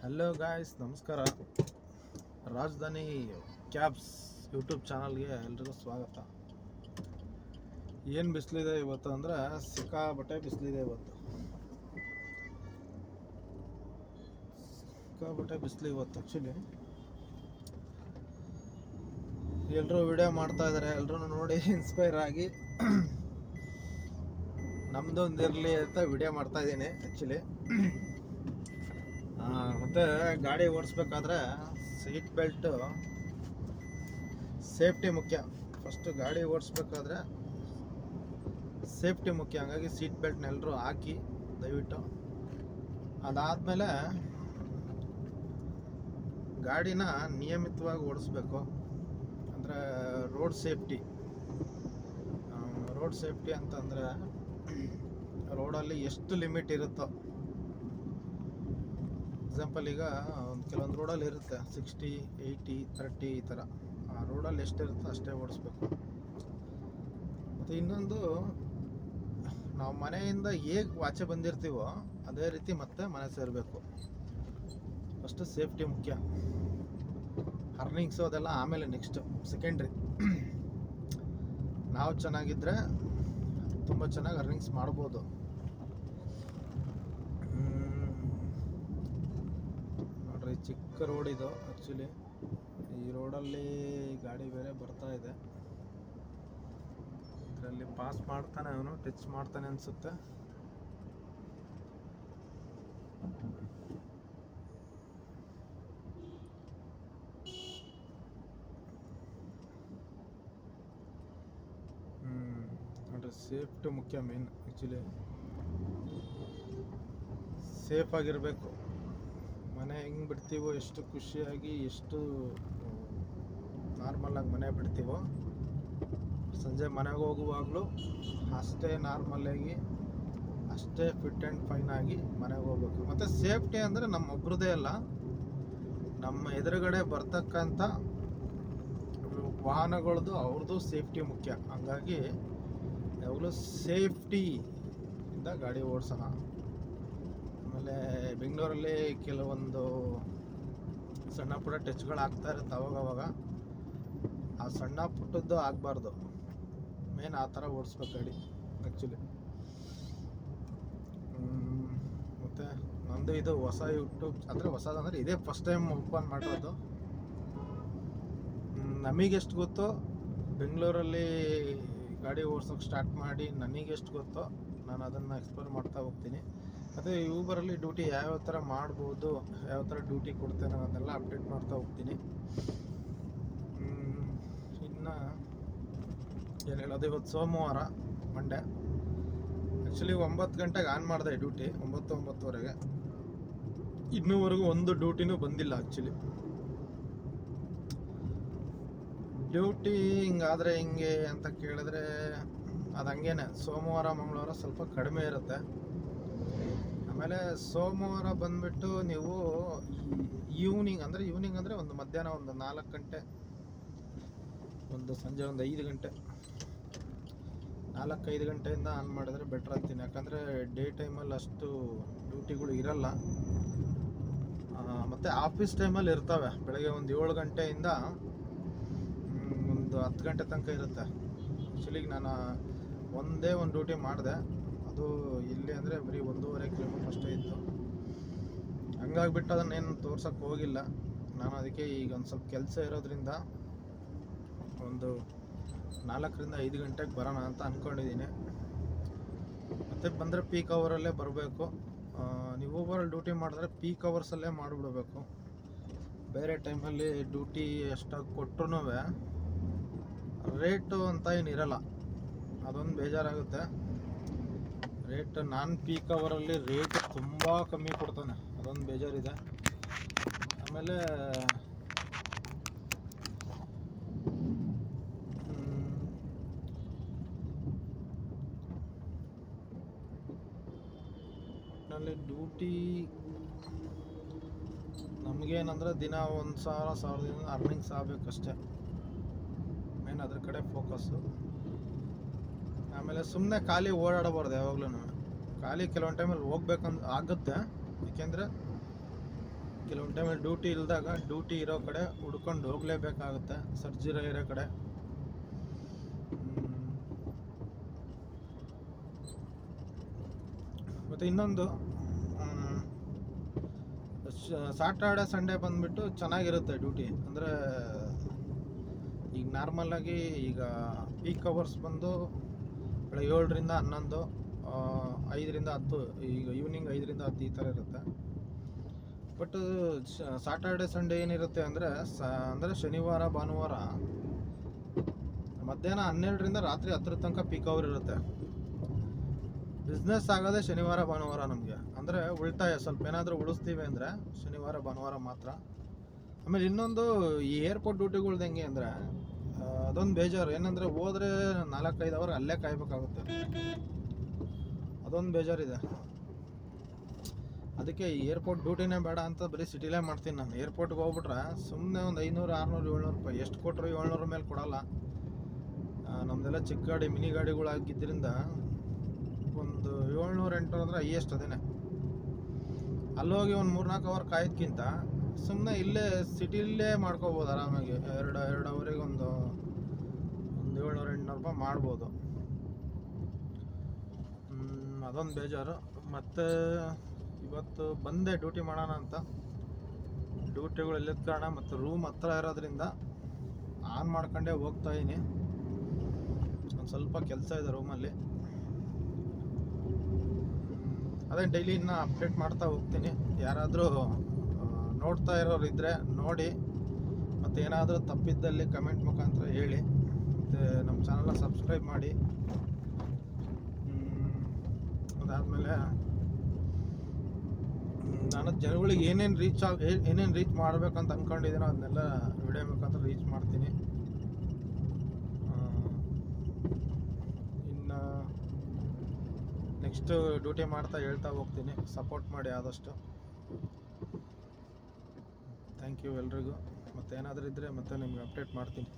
Hello guys, ನಮಸ್ಕಾರ. ರಾಜಧಾನಿ cabs YouTube ಚಾನಲ್ಗೆ ಎಲ್ರಿಗೂ ಸ್ವಾಗತ. ಏನು ಬಿಸಿಲಿದೆ ಇವತ್ತು ಅಂದರೆ ಸಿಕ್ಕಾಬಟ್ಟೆ ಬಿಸಿಲಿದೆ ಇವತ್ತು. ಸಿಕ್ಕಾಬಟ್ಟೆ ಬಿಸಿಲು ಇವತ್ತು. ಆ್ಯಕ್ಚುಲಿ ಎಲ್ಲರೂ ವಿಡಿಯೋ ಮಾಡ್ತಾ ಇದ್ದಾರೆ, ಎಲ್ಲರೂ ನೋಡಿ ಇನ್ಸ್ಪೈರ್ ಆಗಿ ನಮ್ಮದೊಂದು ಇರಲಿ ಅಂತ ವಿಡಿಯೋ ಮಾಡ್ತಾ ಇದ್ದೀನಿ. ಆ್ಯಕ್ಚುಲಿ ಮತ್ತು ಗಾಡಿ ಓಡಿಸ್ಬೇಕಾದ್ರೆ ಸೀಟ್ ಬೆಲ್ಟು ಸೇಫ್ಟಿ ಮುಖ್ಯ. ಫಸ್ಟು ಗಾಡಿ ಓಡಿಸ್ಬೇಕಾದ್ರೆ ಸೇಫ್ಟಿ ಮುಖ್ಯ, ಹಂಗಾಗಿ ಸೀಟ್ ಬೆಲ್ಟ್ನ ಎಲ್ಲರೂ ಹಾಕಿ ದಯವಿಟ್ಟು. ಅದಾದಮೇಲೆ ಗಾಡಿನ ನಿಯಮಿತವಾಗಿ ಓಡಿಸ್ಬೇಕು. ಅಂದರೆ ರೋಡ್ ಸೇಫ್ಟಿ ಅಂತಂದರೆ ರೋಡಲ್ಲಿ ಎಷ್ಟು ಲಿಮಿಟ್ ಇರುತ್ತೋ. ಎಕ್ಸಾಂಪಲ್, ಈಗ ಕೆಲವೊಂದು ರೋಡಲ್ಲಿ ಇರುತ್ತೆ 60, 80, 30 ಈ ಥರ. ಆ ರೋಡಲ್ಲಿ ಎಷ್ಟಿರುತ್ತೋ ಅಷ್ಟೇ ಓಡಿಸ್ಬೇಕು. ಮತ್ತು ಇನ್ನೊಂದು, ನಾವು ಮನೆಯಿಂದ ಹೇಗೆ ಆಚೆ ಬಂದಿರ್ತೀವೋ ಅದೇ ರೀತಿ ಮತ್ತೆ ಮನೆ ಸೇರಬೇಕು. ಫಸ್ಟು ಸೇಫ್ಟಿ ಮುಖ್ಯ. ಅರ್ನಿಂಗ್ಸು ಅದೆಲ್ಲ ಆಮೇಲೆ ನೆಕ್ಸ್ಟು ಸೆಕೆಂಡ್ರಿ. ನಾವು ಚೆನ್ನಾಗಿದ್ದರೆ ತುಂಬ ಚೆನ್ನಾಗಿ ಅರ್ನಿಂಗ್ಸ್ ಮಾಡ್ಬೋದು. ನೋಡ್ರಿ, ಚಿಕ್ಕ ರೋಡ್ ಇದು. ಆ್ಯಕ್ಚುಲಿ ಈ ರೋಡಲ್ಲಿ ಗಾಡಿ ಬೇರೆ ಬರ್ತಾ ಇದೆ. ಇದರಲ್ಲಿ ಪಾಸ್ ಮಾಡ್ತಾನೆ, ಅವನು ಟಚ್ ಮಾಡ್ತಾನೆ ಅನಿಸುತ್ತೆ. ನೋಡ್ರಿ, ಸೇಫ್ಟಿ ಮುಖ್ಯ ಮೇನ್. ಆ್ಯಕ್ಚುಲಿ ಸೇಫಾಗಿರಬೇಕು. ಮನೆ ಹೆಂಗೆ ಬಿಡ್ತೀವೋ, ಎಷ್ಟು ಖುಷಿಯಾಗಿ, ಎಷ್ಟು ನಾರ್ಮಲಾಗಿ ಮನೆ ಬಿಡ್ತೀವೋ, ಸಂಜೆ ಮನೆಗೆ ಹೋಗುವಾಗಲೂ ಅಷ್ಟೇ ನಾರ್ಮಲಾಗಿ, ಅಷ್ಟೇ ಫಿಟ್ ಆ್ಯಂಡ್ ಫೈನ್ ಆಗಿ ಮನೆಗೆ ಹೋಗ್ಬೇಕು. ಮತ್ತು ಸೇಫ್ಟಿ ಅಂದರೆ ನಮ್ಮೊಬ್ರದ್ದೇ ಅಲ್ಲ, ನಮ್ಮ ಎದುರುಗಡೆ ಬರ್ತಕ್ಕಂಥ ವಾಹನಗಳದ್ದು ಅವ್ರದ್ದು ಸೇಫ್ಟಿ ಮುಖ್ಯ. ಹಂಗಾಗಿ ಯಾವಾಗಲೂ ಸೇಫ್ಟಿಯಿಂದ ಗಾಡಿ ಓಡಿಸೋಣ. ಆಮೇಲೆ ಬೆಂಗಳೂರಲ್ಲಿ ಕೆಲವೊಂದು ಸಣ್ಣ ಪುಟ್ಟ ಟಚ್ಗಳು ಆಗ್ತಾ ಇರುತ್ತೆ ಅವಾಗವಾಗ. ಆ ಸಣ್ಣ ಪುಟ್ಟದ್ದು ಆಗಬಾರ್ದು. ಮೇನ್ ಆ ಥರ ಓಡಿಸ್ಬೇಕು ಗಾಡಿ ಆ್ಯಕ್ಚುಲಿ. ಮತ್ತು ನಂದು ಇದು ಹೊಸ ಯೂಟ್ಯೂಬ್, ಅಂದರೆ ಹೊಸದಂದರೆ ಇದೇ ಫಸ್ಟ್ ಟೈಮ್ ಓಪನ್ ಮಾಡಿರೋದು. ನಮಗೆಷ್ಟು ಗೊತ್ತೋ, ಬೆಂಗಳೂರಲ್ಲಿ ಗಾಡಿ ಓಡಿಸೋಕೆ ಸ್ಟಾರ್ಟ್ ಮಾಡಿ ನನಗೆಷ್ಟು ಗೊತ್ತೋ ನಾನು ಅದನ್ನು ಎಕ್ಸ್ಪ್ಲೋರ್ ಮಾಡ್ತಾ ಹೋಗ್ತೀನಿ. ಮತ್ತು ಯೂಬರಲ್ಲಿ ಡ್ಯೂಟಿ ಯಾವ್ಯಾವ ಥರ ಮಾಡ್ಬೋದು, ಯಾವ ಥರ ಡ್ಯೂಟಿ ಕೊಡ್ತೇನೆ ಅನ್ನೋದೆಲ್ಲ ಅಪ್ಡೇಟ್ ಮಾಡ್ತಾ ಹೋಗ್ತೀನಿ. ಇನ್ನು ಏನು ಹೇಳೋದು, ಇವತ್ತು ಸೋಮವಾರ, ಮಂಡೇ. ಆ್ಯಕ್ಚುಲಿ 9 ಗಂಟೆಗೆ ಆನ್ ಮಾಡಿದೆ ಡ್ಯೂಟಿ, 9-9:30. ಇನ್ನೂವರೆಗೂ ಒಂದು ಡ್ಯೂಟಿನೂ ಬಂದಿಲ್ಲ. ಆ್ಯಕ್ಚುಲಿ ಡ್ಯೂಟಿ ಹಿಂಗಾದರೆ ಹಿಂಗೆ ಅಂತ ಕೇಳಿದ್ರೆ ಅದು ಹಂಗೇನೆ. ಸೋಮವಾರ ಮಂಗಳವಾರ ಸ್ವಲ್ಪ ಕಡಿಮೆ ಇರುತ್ತೆ. ಆಮೇಲೆ ಸೋಮವಾರ ಬಂದುಬಿಟ್ಟು ನೀವು ಈವ್ನಿಂಗ್ ಅಂದರೆ ಒಂದು ಮಧ್ಯಾಹ್ನ ಒಂದು 4 ಗಂಟೆ, ಒಂದು ಸಂಜೆ ಒಂದು 5 ಗಂಟೆ, 4-5 ಗಂಟೆಯಿಂದ ಆನ್ ಮಾಡಿದ್ರೆ ಬೆಟ್ರ್ ಅಂತೀನಿ. ಯಾಕಂದರೆ ಡೇ ಟೈಮಲ್ಲಿ ಅಷ್ಟು ಡ್ಯೂಟಿಗಳು ಇರಲ್ಲ. ಮತ್ತು ಆಫೀಸ್ ಟೈಮಲ್ಲಿ ಇರ್ತವೆ. ಬೆಳಗ್ಗೆ ಒಂದು 7 ಗಂಟೆಯಿಂದ ಒಂದು 10 ಗಂಟೆ ತನಕ ಇರುತ್ತೆ. ಆ್ಯಕ್ಚುಲಿ ನಾನು ಒಂದೇ ಒಂದು ಡ್ಯೂಟಿ ಮಾಡಿದೆ. ಅದು ಇಲ್ಲಿ ಅಂದರೆ ಬರೀ 1.5 ಕಿಲೋಮೀಟ್ರ್ ಅಷ್ಟೇ ಇತ್ತು. ಹಂಗಾಗಿಬಿಟ್ಟು ಅದನ್ನೇನು ತೋರ್ಸೋಕ್ಕೆ ಹೋಗಿಲ್ಲ ನಾನು. ಅದಕ್ಕೆ ಈಗ ಒಂದು ಸ್ವಲ್ಪ ಕೆಲಸ ಇರೋದ್ರಿಂದ ಒಂದು 4-5 ಗಂಟೆಗೆ ಬರೋಣ ಅಂತ ಅಂದ್ಕೊಂಡಿದ್ದೀನಿ. ಮತ್ತು ಬಂದರೆ ಪೀಕ್ ಅವರಲ್ಲೇ ಬರಬೇಕು. ನೀವು ಊಬರಲ್ಲಿ ಡ್ಯೂಟಿ ಮಾಡಿದ್ರೆ ಪೀಕ್ ಅವರ್ಸಲ್ಲೇ ಮಾಡಿಬಿಡ್ಬೇಕು. ಬೇರೆ ಟೈಮಲ್ಲಿ ಡ್ಯೂಟಿ ಎಷ್ಟಾಗಿ ಕೊಟ್ಟರು ರೇಟು ಅಂತ ಏನಿರಲ್ಲ. ಅದೊಂದು ಬೇಜಾರಾಗುತ್ತೆ. ರೇಟ್ ನಾನ್ ಪೀಕ್ ಅವರಲ್ಲಿ ರೇಟ್ ತುಂಬ ಕಮ್ಮಿ ಕೊಡ್ತಾನೆ, ಅದೊಂದು ಬೇಜಾರಿದೆ. ಆಮೇಲೆ ನಲ್ಲಿ ಡ್ಯೂಟಿ ನಮಗೇನಂದ್ರೆ ದಿನ 1,000-1,500 ಅರ್ನಿಂಗ್ಸ್ ಆಗಬೇಕಷ್ಟೆ. ಮೇನ್ ಅದ್ರ ಕಡೆ ಫೋಕಸ್ಸು. ಆಮೇಲೆ ಸುಮ್ಮನೆ ಖಾಲಿ ಓಡಾಡಬಾರ್ದು ಯಾವಾಗಲೂ. ಖಾಲಿ ಕೆಲವೊಂದು ಟೈಮಲ್ಲಿ ಹೋಗ್ಬೇಕಂತ ಆಗುತ್ತೆ. ಏಕೆಂದರೆ ಕೆಲವೊಂದು ಟೈಮಲ್ಲಿ ಡ್ಯೂಟಿ ಇಲ್ದಾಗ ಡ್ಯೂಟಿ ಇರೋ ಕಡೆ ಹುಡ್ಕೊಂಡು ಹೋಗಲೇಬೇಕಾಗುತ್ತೆ, ಸರ್ಜರಿ ಇರೋ ಕಡೆ. ಮತ್ತು ಇನ್ನೊಂದು ಸಾಟರ್ಡೆ ಸಂಡೇ ಬಂದುಬಿಟ್ಟು ಚೆನ್ನಾಗಿರುತ್ತೆ ಡ್ಯೂಟಿ. ಅಂದರೆ ಈಗ ನಾರ್ಮಲಾಗಿ ಈಗ ಪೀಕ್ ಅವರ್ಸ್ ಬಂದು ಬೆಳಗ್ಗೆ 7ರಿಂದ 11, 5ರಿಂದ 10, ಈಗ ಈವ್ನಿಂಗ್ 5ರಿಂದ 10 ಈ ಥರ ಇರುತ್ತೆ. ಬಟ್ ಸಾಟರ್ಡೆ ಸಂಡೇ ಏನಿರುತ್ತೆ ಅಂದರೆ ಅಂದರೆ ಶನಿವಾರ ಭಾನುವಾರ ಮಧ್ಯಾಹ್ನ 12ರಿಂದ ರಾತ್ರಿ 10 ತನಕ ಪೀಕ್ ಅವರ್ ಇರುತ್ತೆ. ಬಿಸ್ನೆಸ್ ಆಗೋದೇ ಶನಿವಾರ ಭಾನುವಾರ ನಮಗೆ. ಅಂದರೆ ಉಳಿತಾಯ ಸ್ವಲ್ಪ ಏನಾದರೂ ಉಳಿಸ್ತೀವಿ ಅಂದರೆ ಶನಿವಾರ ಭಾನುವಾರ ಮಾತ್ರ. ಆಮೇಲೆ ಇನ್ನೊಂದು ಈ ಏರ್ಪೋರ್ಟ್ ಡ್ಯೂಟಿಗಳ್ದು ಹೆಂಗೆ ಅಂದರೆ ಅದೊಂದು ಬೇಜಾರು ಏನಂದರೆ ಹೋದರೆ 4-5 ಅವರ್ ಅಲ್ಲೇ ಕಾಯಬೇಕಾಗುತ್ತೆ. ಅದೊಂದು ಬೇಜಾರಿದೆ. ಅದಕ್ಕೆ ಈ ಏರ್ಪೋರ್ಟ್ ಡ್ಯೂಟಿನೇ ಬೇಡ ಅಂತ ಬರೀ ಸಿಟಿಲೇ ಮಾಡ್ತೀನಿ ನಾನು. ಏರ್ಪೋರ್ಟ್ಗೆ ಹೋಗ್ಬಿಟ್ರೆ ಸುಮ್ಮನೆ ಒಂದು 500, 600, 700 ರೂಪಾಯಿ ಎಷ್ಟು ಕೊಟ್ಟರು 700 ಮೇಲೆ ಕೊಡೋಲ್ಲ. ನಮ್ಮದೆಲ್ಲ ಚಿಕ್ಕ ಗಾಡಿ ಮಿನಿ ಗಾಡಿಗಳಾಗಿದ್ದರಿಂದ ಒಂದು 700, 800 ಅಂದರೆ ಹೈಯೆಸ್ಟ್ ಅದೇನೆ. ಅಲ್ಲೋಗಿ ಒಂದು 3-4 ಅವರ್ ಕಾಯೋದ್ಕಿಂತ ಸುಮ್ಮನೆ ಇಲ್ಲೇ ಸಿಟಿಲೇ ಮಾಡ್ಕೋಬೋದು ಆರಾಮಾಗಿ. 2 ಅವರಿಗೆ ಒಂದು 700, 800 ರೂಪಾಯಿ ಮಾಡ್ಬೋದು. ಅದೊಂದು ಬೇಜಾರು. ಮತ್ತು ಇವತ್ತು ಬಂದೆ ಡ್ಯೂಟಿ ಮಾಡೋಣ ಅಂತ. ಡ್ಯೂಟಿಗಳು ಎಲ್ಲಿದ್ದ ಕಾರಣ ಮತ್ತು ರೂಮ್ ಹತ್ರ ಇರೋದ್ರಿಂದ ಆನ್ ಮಾಡ್ಕೊಂಡೇ ಹೋಗ್ತಾಯಿದ್ದೀನಿ. ಒಂದು ಸ್ವಲ್ಪ ಕೆಲಸ ಇದೆ ರೂಮಲ್ಲಿ, ಅದೇ ಡೈಲಿ ಇನ್ನೂ ಅಪ್ಡೇಟ್ ಮಾಡ್ತಾ ಹೋಗ್ತೀನಿ. ಯಾರಾದರೂ ನೋಡ್ತಾ ಇರೋರು ಇದ್ದರೆ ನೋಡಿ, ಮತ್ತು ಏನಾದರೂ ತಪ್ಪಿದ್ದಲ್ಲಿ ಕಮೆಂಟ್ ಮುಖಾಂತರ ಹೇಳಿ. ಮತ್ತು ನಮ್ಮ ಚಾನಲ್ನ ಸಬ್ಸ್ಕ್ರೈಬ್ ಮಾಡಿ. ಅದಾದಮೇಲೆ ನಾನು ಜನಗಳಿಗೆ ಏನೇನು ರೀಚ್ ಮಾಡಬೇಕಂತ ಅಂದ್ಕೊಂಡಿದ್ದೀನೋ ಅದನ್ನೆಲ್ಲ ವಿಡಿಯೋ ಮುಖಾಂತರ ರೀಚ್ ಮಾಡ್ತೀನಿ. ಇನ್ನು ನೆಕ್ಸ್ಟ್ ಡ್ಯೂಟಿ ಮಾಡ್ತಾ ಹೇಳ್ತಾ ಹೋಗ್ತೀನಿ. ಸಪೋರ್ಟ್ ಮಾಡಿ ಆದಷ್ಟು. ಥ್ಯಾಂಕ್ ಯು ಎಲ್ರಿಗೂ. ಮತ್ತು ಏನಾದರೂ ಇದ್ದರೆ ಮತ್ತೆ ನಿಮ್ಗೆ ಅಪ್ಡೇಟ್ ಮಾಡ್ತೀನಿ.